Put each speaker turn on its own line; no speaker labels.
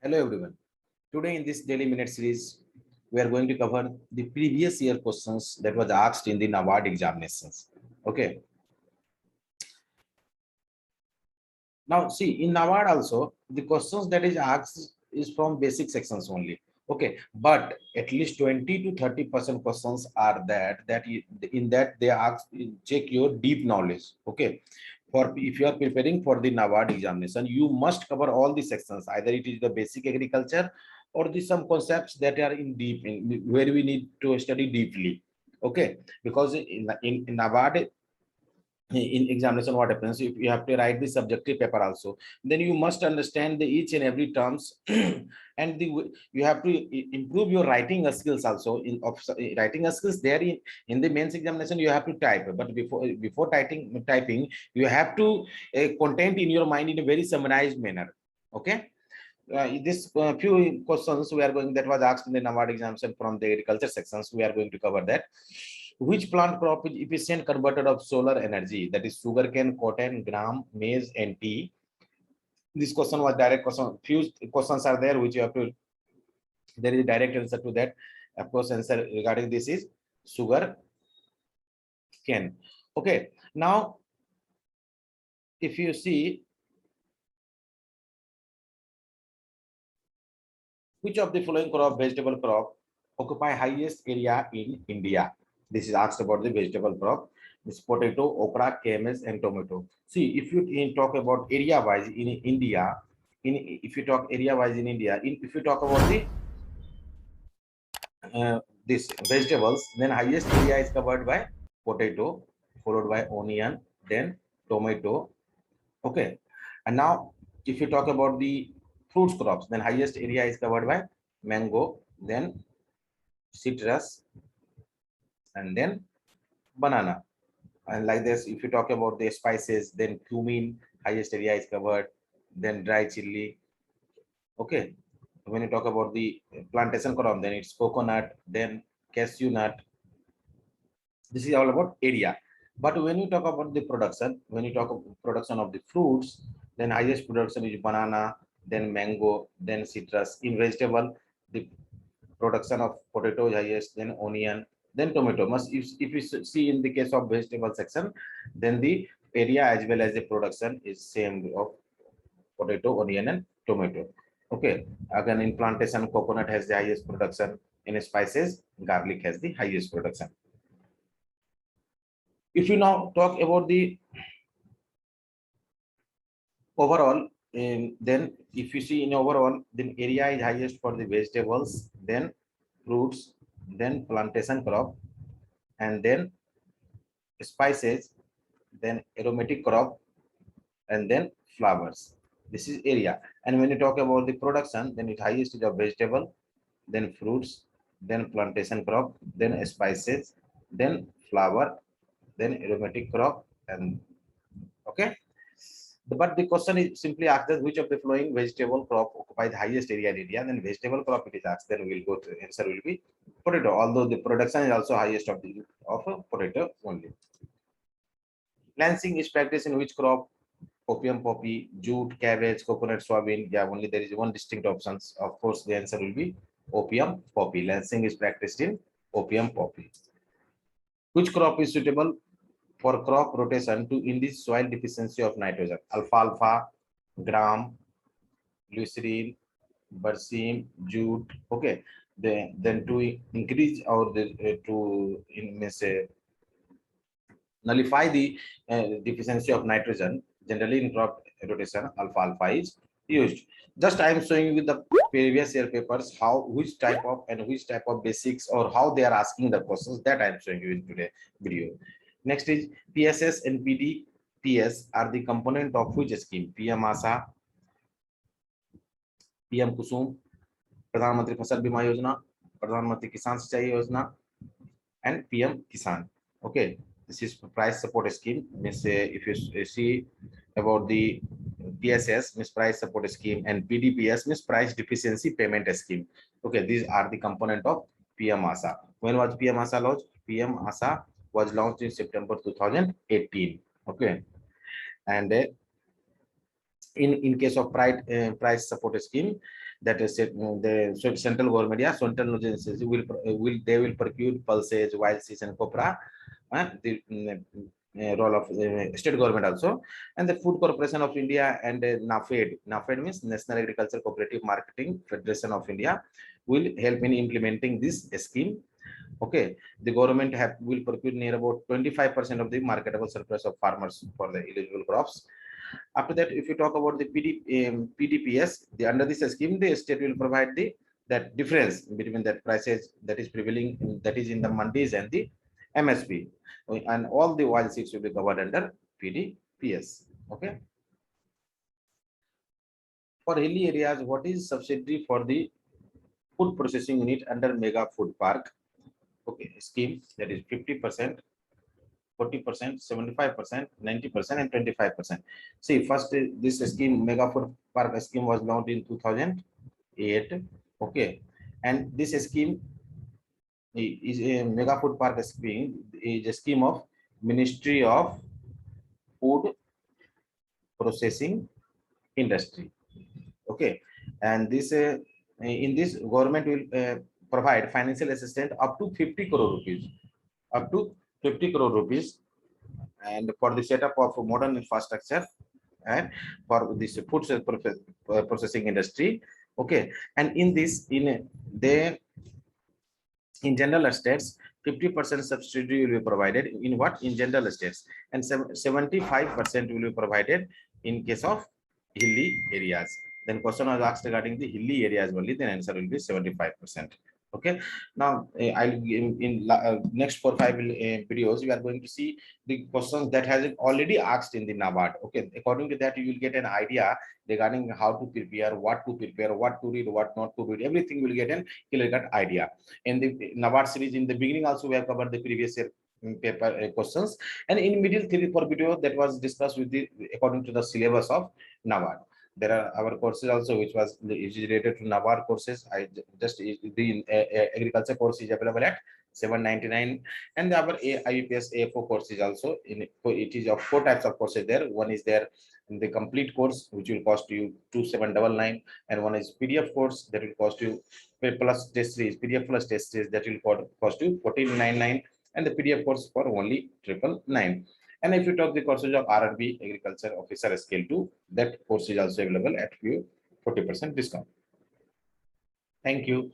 Hello everyone. Today in this daily minute series, we are going to cover the previous year questions that was asked in the NABARD examinations. Okay. Now see in NABARD also the questions that is asked is from basic sections only. Okay, but at least 20 to 30% questions are in that they ask check your deep knowledge. Okay, for if you are preparing for the NABARD examination, you must cover all the sections. Either it is the basic agriculture or the some concepts that are in where we need to study deeply. Okay, because in NABARD in examination what happens if you have to write the subjective paper also, then you must understand the each and every terms and you have to improve your writing skills also writing skills there in the mains examination. You have to type, but before typing you have to content in your mind in a very summarized manner. Okay, this few questions we are going that was asked in the NABARD examination from the agriculture sections. We are going to cover that. Which plant crop is efficient converter of solar energy? That is sugarcane, cotton, gram, maize, and tea. This question was direct question. Few questions are there which you have to. There is a direct answer to that. Of course, answer regarding this is sugar cane. Okay. Now, if you see, which of the following crop, vegetable crop, occupy highest area in India? This is asked about the vegetable crop. This potato, okra, cabbage, and tomato. See, if you talk about area wise in India, if you talk area wise in India, if you talk about the this vegetables, then highest area is covered by potato, followed by onion, then tomato. Okay, and now if you talk about the fruits crops, then highest area is covered by mango, then citrus, and then banana. And like this, if you talk about the spices, then cumin, highest area is covered, then dry chili. Okay, when you talk about the plantation crop, then it's coconut, then cashew nut. This is all about area. But when you talk about the production, when you talk about production of the fruits, then highest production is banana, then mango, then citrus. In vegetable, the production of potato is highest, then onion, then tomato. Must if you see in the case of vegetable section, then the area as well as the production is same of potato, onion, and tomato. Okay. Again, in plantation, coconut has the highest production. In spices, garlic has the highest production. If you now talk about the overall, then if you see in overall, then area is highest for the vegetables, then fruits, then plantation crop, and then spices, then aromatic crop, and then flowers. This is area. And when you talk about the production, then it highest is of vegetable, then fruits, then plantation crop, then spices, then flower, then aromatic crop, and okay. But the question is simply asked that which of the following vegetable crop occupy the highest area in India. Then vegetable crop it is asked. Then we'll go to answer will be potato. Although the production is also highest of the potato only. Lancing is practiced in which crop? Opium poppy, jute, cabbage, coconut, soybean. Yeah, only there is one distinct options. Of course, the answer will be opium poppy. Lancing is practiced in opium poppy. Which crop is suitable for crop rotation to induce soil deficiency of nitrogen? Alfalfa, gram, glycerin, berseem, jute. Okay, then to increase or nullify the deficiency of nitrogen, generally in crop rotation, alfalfa is used. Just I am showing you with the previous year papers how which type of basics or how they are asking the questions, that I am showing you in today video. Next is PSS and PDPS are the component of which scheme? PM ASA, PM Kusum, Pradhan Mantri Fasal Bima Yojana, Pradhan Mantri Kisan Sinchai Yojana, and PM Kisan. Okay, this is price support scheme. Means if you see about the PSS, means price support scheme, and PDPS means price deficiency payment scheme. Okay, these are the component of PM ASA. When was PM ASA launched? PM ASA was launched in September 2018. Okay, and in case of price support scheme, that is the central government, yeah, central agencies will procure pulses, wild seeds, and copra. The role of state government also, and the Food Corporation of India and NAFED. NAFED means National Agriculture Cooperative Marketing Federation of India will help in implementing this scheme. Okay, the government will procure near about 25% of the marketable surplus of farmers for the eligible crops. After that, if you talk about the PDPS, under this scheme, the state will provide the that difference between that prices that is prevailing that is in the mandis and the MSP, and all the wild seeds will be covered under PDPS. Okay. For hilly areas, what is subsidy for the food processing unit under Mega Food Park? Okay, scheme that is 50%. 40%, 75%, 90%, and 25%. See, first this scheme, Mega Food Park scheme, was launched in 2008. Okay, and this scheme is a Mega Food Park scheme, is a scheme of Ministry of Food Processing Industry. Okay, and this in this government will provide financial assistance up to 50 crore rupees, up to 50 crore rupees, and for the setup of modern infrastructure and for this food processing industry. Okay, and in this, in general estates, 50% subsidy will be provided in what? In general estates, and 75% will be provided in case of hilly areas. Then question was asked regarding the hilly areas only, then answer will be 75%. Okay, now I'll in next 4-5 videos we are going to see the questions that has already asked in the NABARD. Okay, according to that you will get an idea regarding how to prepare, what to prepare, what to read, what not to read. Everything will get an clear-cut idea. In the NABARD series, in the beginning also we have covered the previous year paper questions, and in middle 3-4 video that was discussed with the according to the syllabus of NABARD. There are our courses also which was related to NABARD courses. I just the agriculture course is available at 799, and our IUPS A4 course is also in it is of 4 types of courses there. One is there in the complete course which will cost you 2799, and one is PDF course that will cost you plus test series, PDF plus test series that will cost you 1499, and the PDF course for only 999. And if you talk the courses of RRB Agriculture Officer Scale 2, that course is also available at 40% discount. Thank you.